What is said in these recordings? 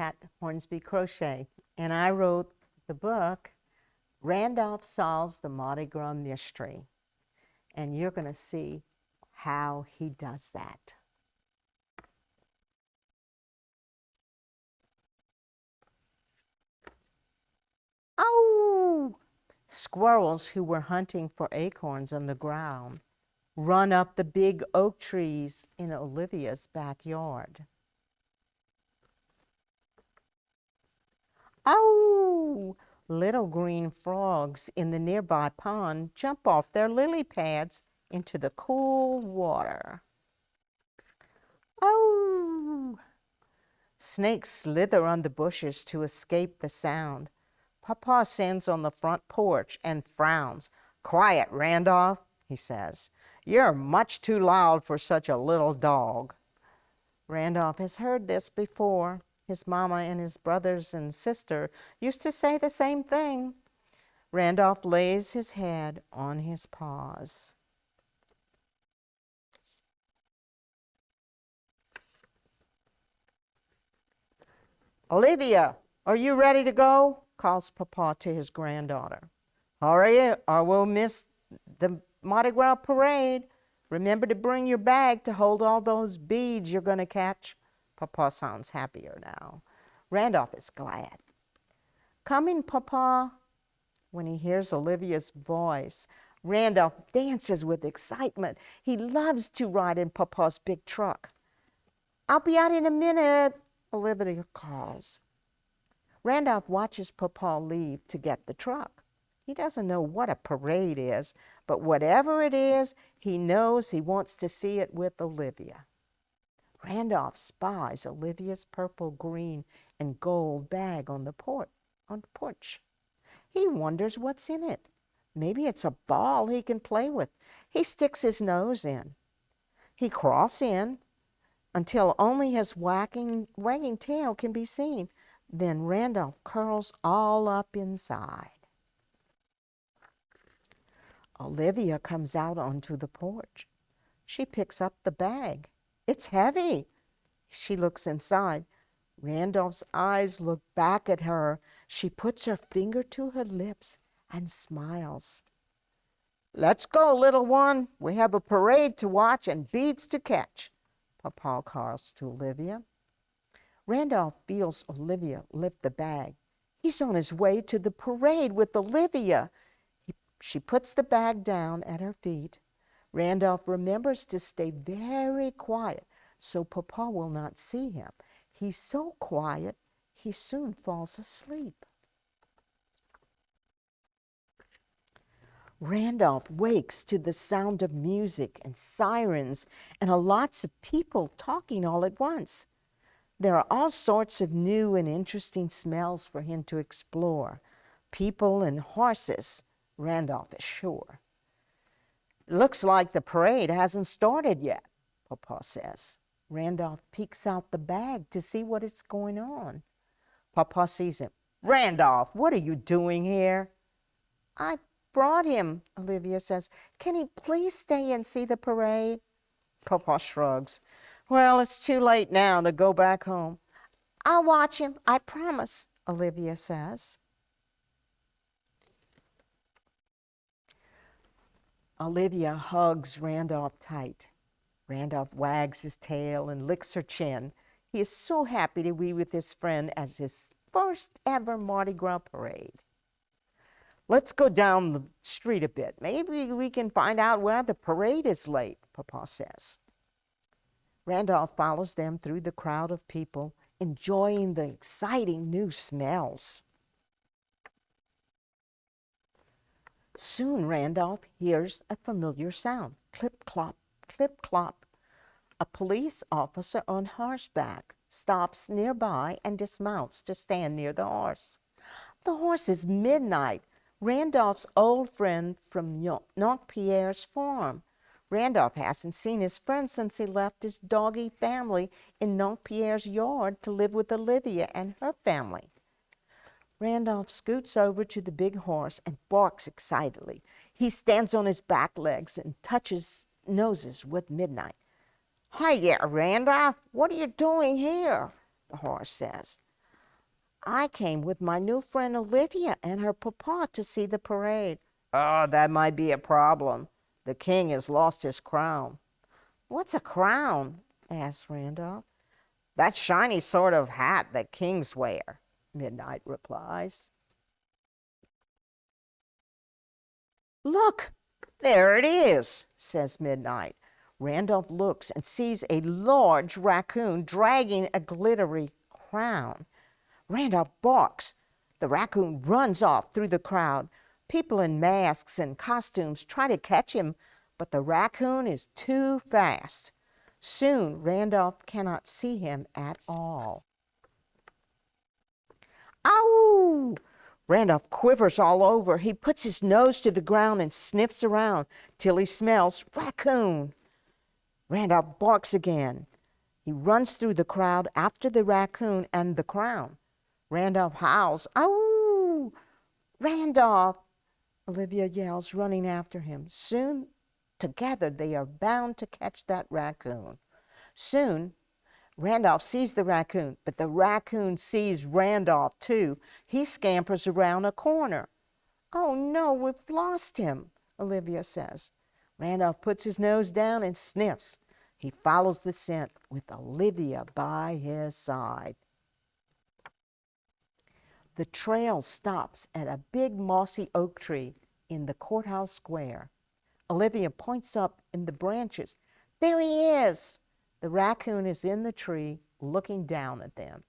Pat Hornsby Crochet, and I wrote the book, Randolph Solves the Mardi Gras Mystery. And you're going to see how he does that. Oh! Squirrels who were hunting for acorns on the ground run up the big oak trees in Olivia's backyard. Oh! Little green frogs in the nearby pond jump off their lily pads into the cool water. Oh! Snakes slither on the bushes to escape the sound. Papa stands on the front porch and frowns. "Quiet, Randolph," he says. "You're much too loud for such a little dog." Randolph has heard this before. His mama and his brothers and sister used to say the same thing. Randolph lays his head on his paws. "Olivia, are you ready to go?" calls Papa to his granddaughter. "Hurry, or we'll miss the Mardi Gras parade. Remember to bring your bag to hold all those beads you're going to catch." Papa sounds happier now. Randolph is glad. "Coming, Papa." When he hears Olivia's voice, Randolph dances with excitement. He loves to ride in Papa's big truck. "I'll be out in a minute," Olivia calls. Randolph watches Papa leave to get the truck. He doesn't know what a parade is, but whatever it is, he knows he wants to see it with Olivia. Randolph spies Olivia's purple, green, and gold bag on the porch. He wonders what's in it. Maybe it's a ball he can play with. He sticks his nose in. He crawls in until only his wagging tail can be seen. Then Randolph curls all up inside. Olivia comes out onto the porch. She picks up the bag. It's heavy. She looks inside. Randolph's eyes look back at her. She puts her finger to her lips and smiles. "Let's go, little one. We have a parade to watch and beads to catch," Papa calls to Olivia. Randolph feels Olivia lift the bag. He's on his way to the parade with Olivia. She puts the bag down at her feet. Randolph remembers to stay very quiet so Papa will not see him. He's so quiet, he soon falls asleep. Randolph wakes to the sound of music and sirens and lots of people talking all at once. There are all sorts of new and interesting smells for him to explore. People and horses, Randolph is sure. "Looks like the parade hasn't started yet," Papa says. Randolph peeks out the bag to see what is going on. Papa sees him. "Randolph, what are you doing here?" "I brought him," Olivia says. "Can he please stay and see the parade?" Papa shrugs. "Well, it's too late now to go back home." "I'll watch him, I promise," Olivia says. Olivia hugs Randolph tight. Randolph wags his tail and licks her chin. He is so happy to be with his friend as his first ever Mardi Gras parade. "Let's go down the street a bit. Maybe we can find out why the parade is late," Papa says. Randolph follows them through the crowd of people, enjoying the exciting new smells. Soon Randolph hears a familiar sound. Clip, clop, clip, clop. A police officer on horseback stops nearby and dismounts to stand near the horse. The horse is Midnight, Randolph's old friend from Pierre's farm. Randolph hasn't seen his friend since he left his doggy family in Pierre's yard to live with Olivia and her family. Randolph scoots over to the big horse and barks excitedly. He stands on his back legs and touches noses with Midnight. "Hi there, Randolph. What are you doing here?" the horse says. I came with my new friend Olivia and her papa to see the parade. Oh, that might be a problem. The king has lost his crown. What's a crown? Asked Randolph. That shiny sort of hat that kings wear, Midnight replies. Look, there it is, says Midnight. Randolph looks and sees a large raccoon dragging a glittery crown. Randolph barks. The raccoon runs off through the crowd. People in masks and costumes try to catch him, but the raccoon is too fast. Soon, Randolph cannot see him at all. Ow! Randolph quivers all over. He puts his nose to the ground and sniffs around till he smells raccoon. Randolph barks again. He runs through the crowd after the raccoon and the crown. Randolph howls, "Ow! Randolph!" Olivia yells, running after him. Soon, together, they are bound to catch that raccoon. Soon, Randolph sees the raccoon, but the raccoon sees Randolph too. He scampers around a corner. "Oh no, we've lost him," Olivia says. Randolph puts his nose down and sniffs. He follows the scent with Olivia by his side. The trail stops at a big mossy oak tree in the courthouse square. Olivia points up in the branches. There he is! The raccoon is in the tree looking down at them.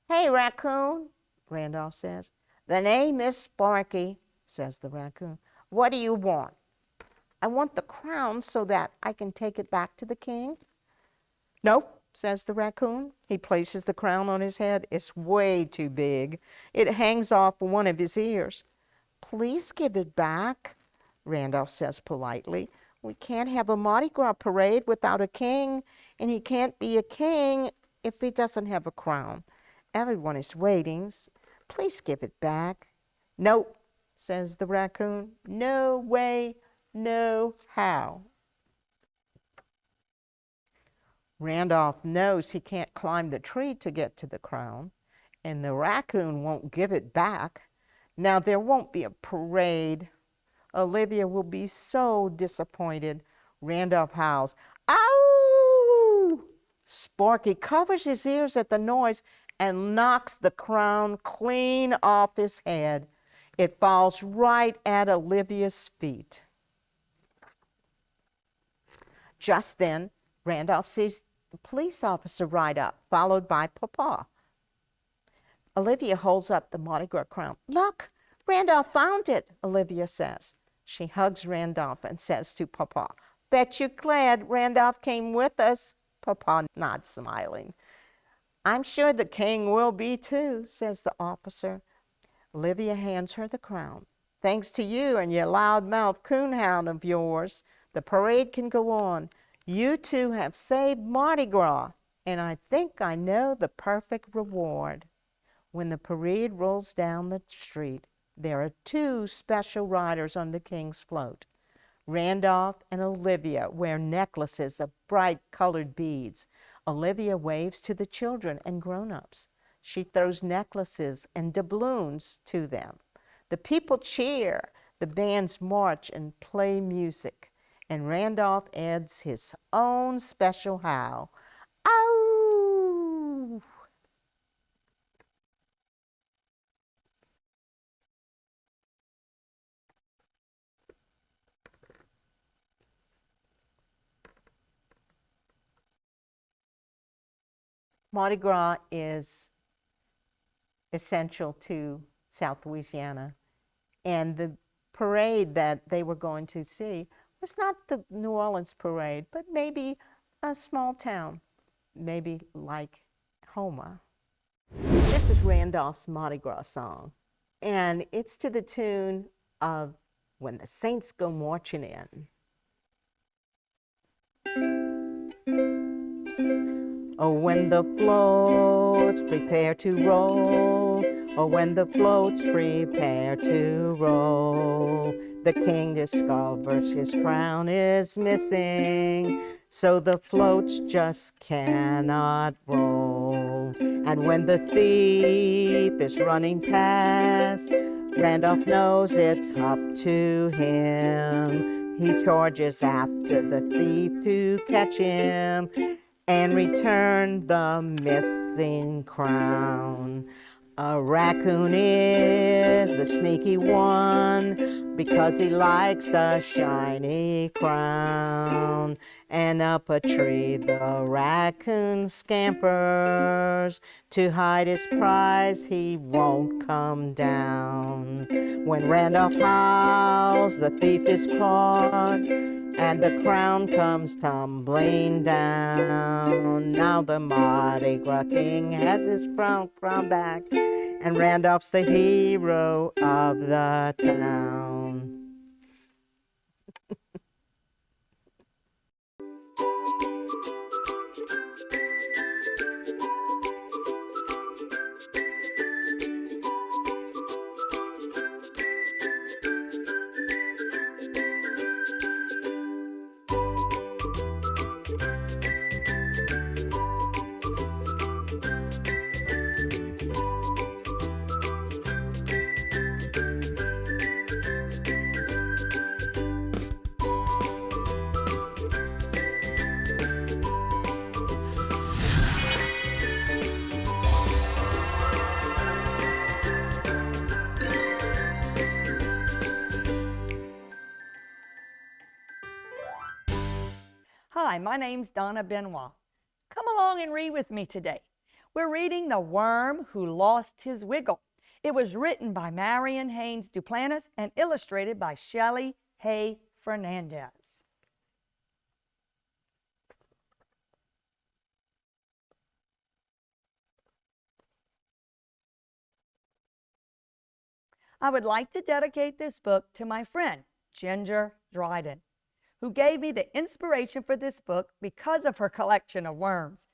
"Hey, raccoon," Randolph says. "The name is Sparky," says the raccoon. "What do you want?" "I want the crown so that I can take it back to the king." "Nope," says the raccoon. He places the crown on his head. It's way too big. It hangs off one of his ears. "Please give it back," Randolph says politely. "We can't have a Mardi Gras parade without a king, and he can't be a king if he doesn't have a crown. Everyone is waiting. Please give it back." "Nope," says the raccoon. "No way, no how." Randolph knows he can't climb the tree to get to the crown, and the raccoon won't give it back. Now there won't be a parade. Olivia will be so disappointed. Randolph howls, "Ow!" Sparky covers his ears at the noise and knocks the crown clean off his head. It falls right at Olivia's feet. Just then, Randolph sees the police officer ride up, followed by Papa. Olivia holds up the Mardi Gras crown. "Look, Randolph found it," Olivia says. She hugs Randolph and says to Papa, "Bet you're glad Randolph came with us." Papa nods, smiling. "I'm sure the king will be too," says the officer. Olivia hands her the crown. "Thanks to you and your loudmouth coonhound of yours, the parade can go on. You two have saved Mardi Gras, and I think I know the perfect reward." When the parade rolls down the street, there are two special riders on the king's float. Randolph and Olivia wear necklaces of bright colored beads. Olivia waves to the children and grown-ups. She throws necklaces and doubloons to them. The people cheer, the bands march and play music, and Randolph adds his own special howl. Ow! Mardi Gras is essential to South Louisiana, and the parade that they were going to see was not the New Orleans parade, but maybe a small town, maybe like Houma. This is Randolph's Mardi Gras song, and it's to the tune of "When the Saints Go Marching In." Oh, when the floats prepare to roll, oh, when the floats prepare to roll, the king discovers his crown is missing, so the floats just cannot roll. And And when the thief is running past, Randolph knows it's up to him. He charges after the thief to catch him and return the missing crown. A raccoon is the sneaky one because he likes the shiny crown. And up a tree the raccoon scampers to hide his prize, he won't come down. When Randolph howls, the thief is caught and the crown comes tumbling down. Now the Mardi Gras king has his crown back, and Randolph's the hero of the town. Hi, my name's Donna Benoit. Come along and read with me today. We're reading The Worm Who Lost His Wiggle. It was written by Marion Haynes Duplantis and illustrated by Shelley Hay Fernandez. I would like to dedicate this book to my friend, Ginger Dryden, who gave me the inspiration for this book because of her collection of worms.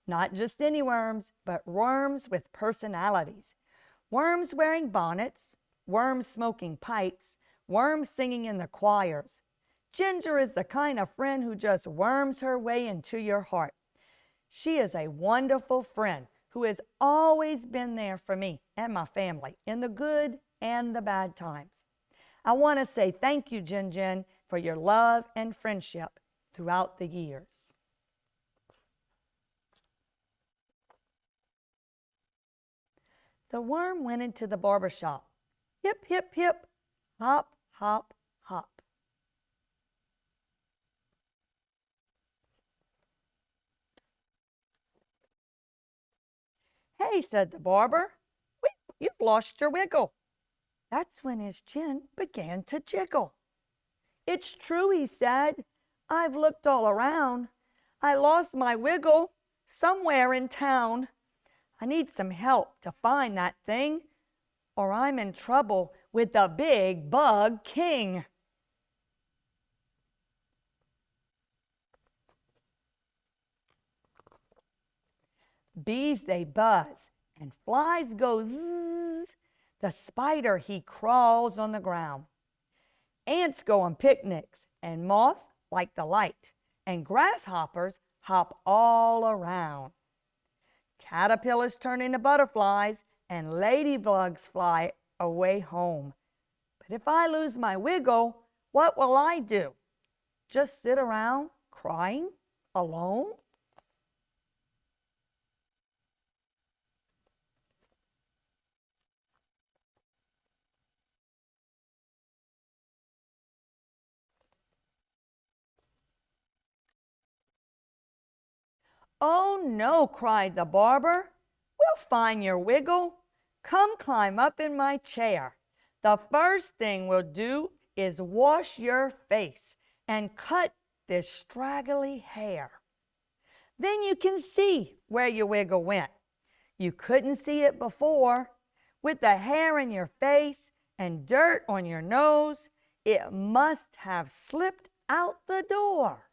Not just any worms, but worms with personalities. Worms wearing bonnets, worms smoking pipes, worms singing in the choirs. Ginger is the kind of friend who just worms her way into your heart. She is a wonderful friend who has always been there for me and my family in the good and the bad times. I want to say thank you, Gin, for your love and friendship throughout the years. The worm went into the barber shop. Hip, hip, hip, hop, hop, hop. Hey, said the barber, you've lost your wiggle. That's when his chin began to jiggle. It's true, he said. I've looked all around. I lost my wiggle somewhere in town. I need some help to find that thing, or I'm in trouble with the big bug king. Bees, they buzz, and flies go zzz. The spider, he crawls on the ground. Ants go on picnics, and moths like the light, and grasshoppers hop all around. Caterpillars turn into butterflies, and ladybugs fly away home. But if I lose my wiggle, what will I do? Just sit around crying alone? Oh no, cried the barber. We'll find your wiggle. Come climb up in my chair. The first thing we'll do is wash your face and cut this straggly hair. Then you can see where your wiggle went. You couldn't see it before. With the hair in your face and dirt on your nose, it must have slipped out the door.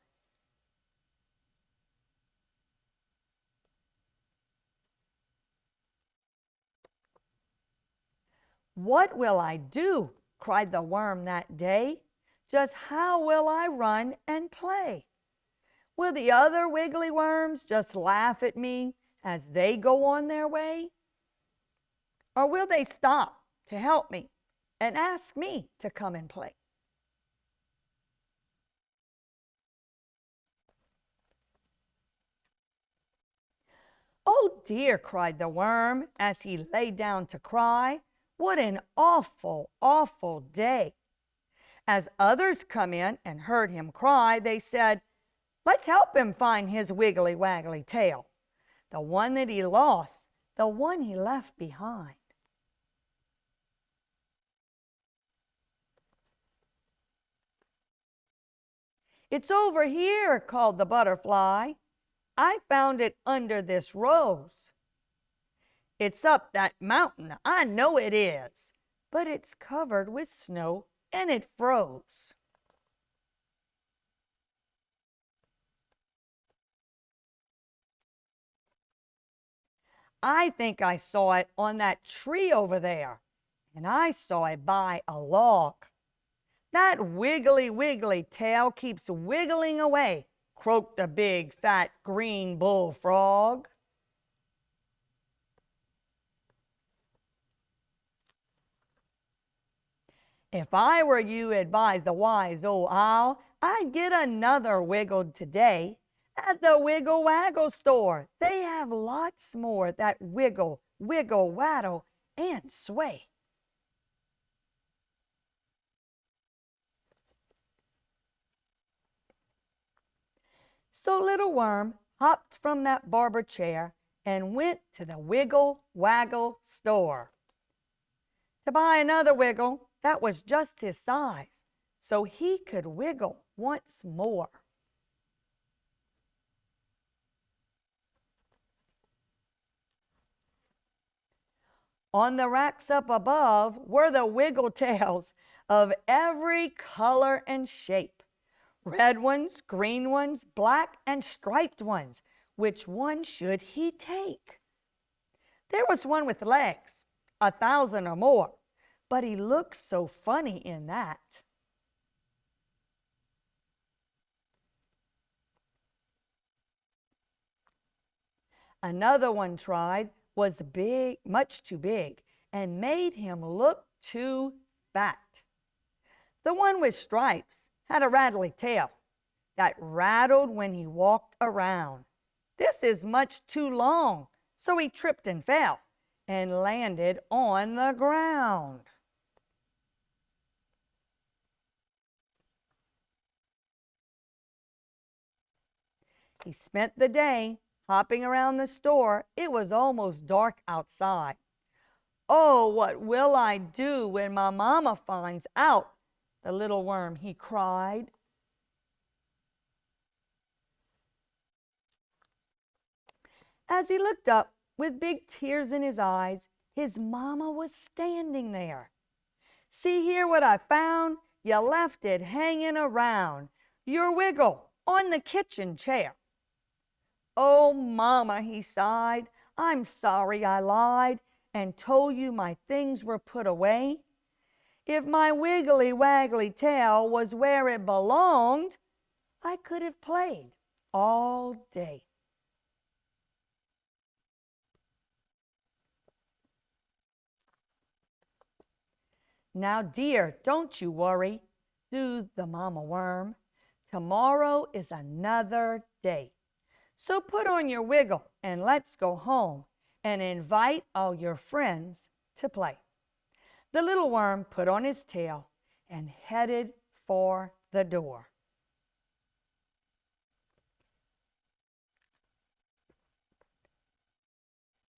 What will I do? Cried the worm that day. Just how will I run and play? Will the other wiggly worms just laugh at me as they go on their way? Or will they stop to help me and ask me to come and play? "Oh dear," cried the worm as he lay down to cry. "What an awful, awful day." As others come in and heard him cry, they said, "Let's help him find his wiggly waggly tail, the one that he lost, the one he left behind." "It's over here," called the butterfly. "I found it under this rose." "It's up that mountain, I know it is, but it's covered with snow and it froze." "I think I saw it on that tree over there, and I saw it by a log. That wiggly, wiggly tail keeps wiggling away," croaked the big, fat, green bullfrog. "If I were you," advised the wise old owl, "I'd get another wiggled today. At the Wiggle Waggle store, they have lots more that wiggle, wiggle, waddle, and sway." So little worm hopped from that barber chair and went to the Wiggle Waggle store to buy another wiggle that was just his size, so he could wiggle once more. On the racks up above were the wiggle tails of every color and shape. Red ones, green ones, black and striped ones. Which one should he take? There was one with legs, 1,000 or more, but he looked so funny in that. Another one tried, was big, much too big, and made him look too fat. The one with stripes had a rattly tail that rattled when he walked around. This is much too long, so he tripped and fell and landed on the ground. He spent the day hopping around the store. It was almost dark outside. "Oh, what will I do when my mama finds out?" the little worm, he cried. As he looked up with big tears in his eyes, his mama was standing there. "See here what I found? You left it hanging around. Your wiggle on the kitchen chair." "Oh, mama," he sighed, "I'm sorry I lied and told you my things were put away. If my wiggly waggly tail was where it belonged, I could have played all day." "Now, dear, don't you worry," soothed the mama worm. "Tomorrow is another day. So put on your wiggle and let's go home and invite all your friends to play." The little worm put on his tail and headed for the door.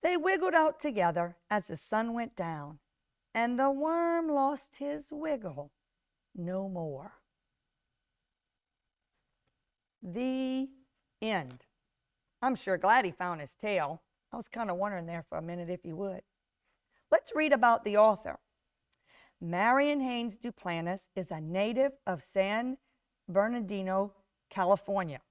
They wiggled out together as the sun went down, and the worm lost his wiggle no more. The end. I'm sure glad he found his tail. I was kind of wondering there for a minute if he would. Let's read about the author. Marion Haynes Duplantis is a native of San Bernardino, California.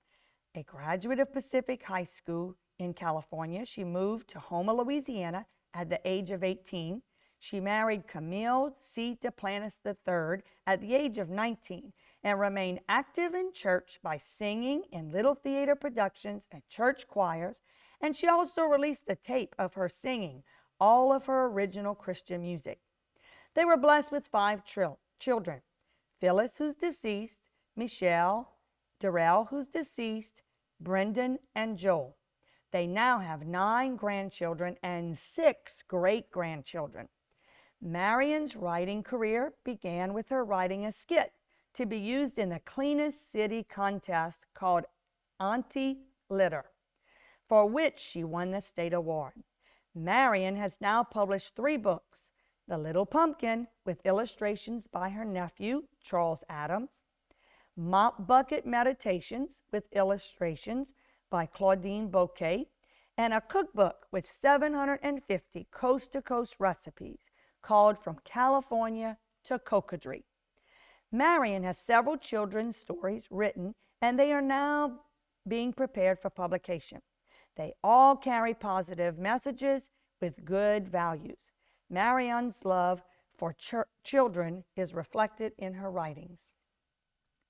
A graduate of Pacific High School in California, she moved to Houma, Louisiana at the age of 18. She married Camille C. Duplantis III at the age of 19 and remained active in church by singing in little theater productions and church choirs and she also released a tape of her singing all of her original Christian music. They were blessed with 5 children: Phyllis, who's deceased, Michelle, Darrell, who's deceased, Brendan, and Joel. They now have 9 grandchildren and 6 great-grandchildren. Marion's writing career began with her writing a skit to be used in the Cleanest City contest called Auntie Litter, for which she won the state award. Marion has now published 3 books: The Little Pumpkin, with illustrations by her nephew, Charles Adams; Mop Bucket Meditations, with illustrations by Claudine Bouquet; and a cookbook with 750 coast-to-coast recipes called From California to Cocodrie. Marion has several children's stories written, and they are now being prepared for publication. They all carry positive messages with good values. Marion's love for children is reflected in her writings.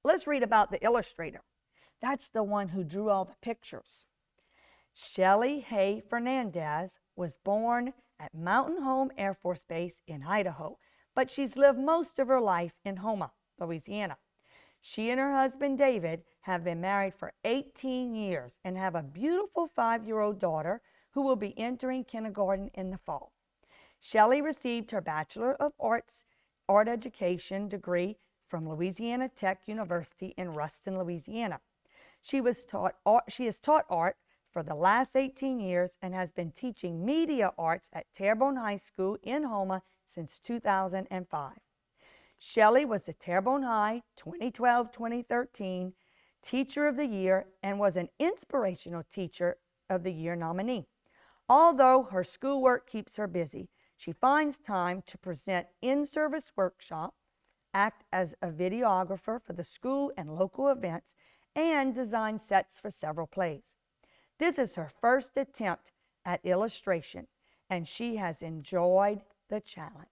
Let's read about the illustrator. That's the one who drew all the pictures. Shelley Hay Fernandez was born at Mountain Home Air Force Base in Idaho, but she's lived most of her life in Houma, Louisiana. She and her husband, David, have been married for 18 years and have a beautiful 5-year-old daughter who will be entering kindergarten in the fall. Shelley received her Bachelor of Arts art education degree from Louisiana Tech University in Ruston, Louisiana. She has taught art for the last 18 years and has been teaching media arts at Terrebonne High School in Houma since 2005. Shelley was the Terrebonne High 2012-2013 Teacher of the Year and was an Inspirational Teacher of the Year nominee. Although her schoolwork keeps her busy, she finds time to present in-service workshops, act as a videographer for the school and local events, and design sets for several plays. This is her first attempt at illustration, and she has enjoyed the challenge.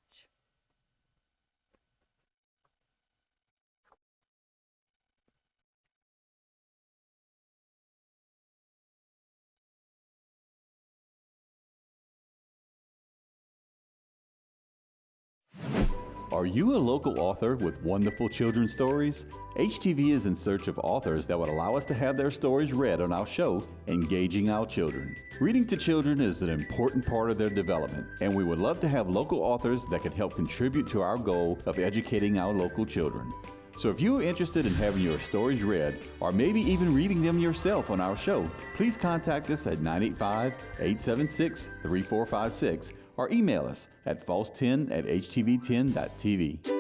Are you a local author with wonderful children's stories? HTV is in search of authors that would allow us to have their stories read on our show, Engaging Our Children. Reading to children is an important part of their development, and we would love to have local authors that could help contribute to our goal of educating our local children. So if you are interested in having your stories read, or maybe even reading them yourself on our show, please contact us at 985-876-3456 or email us at false10@htv10.tv.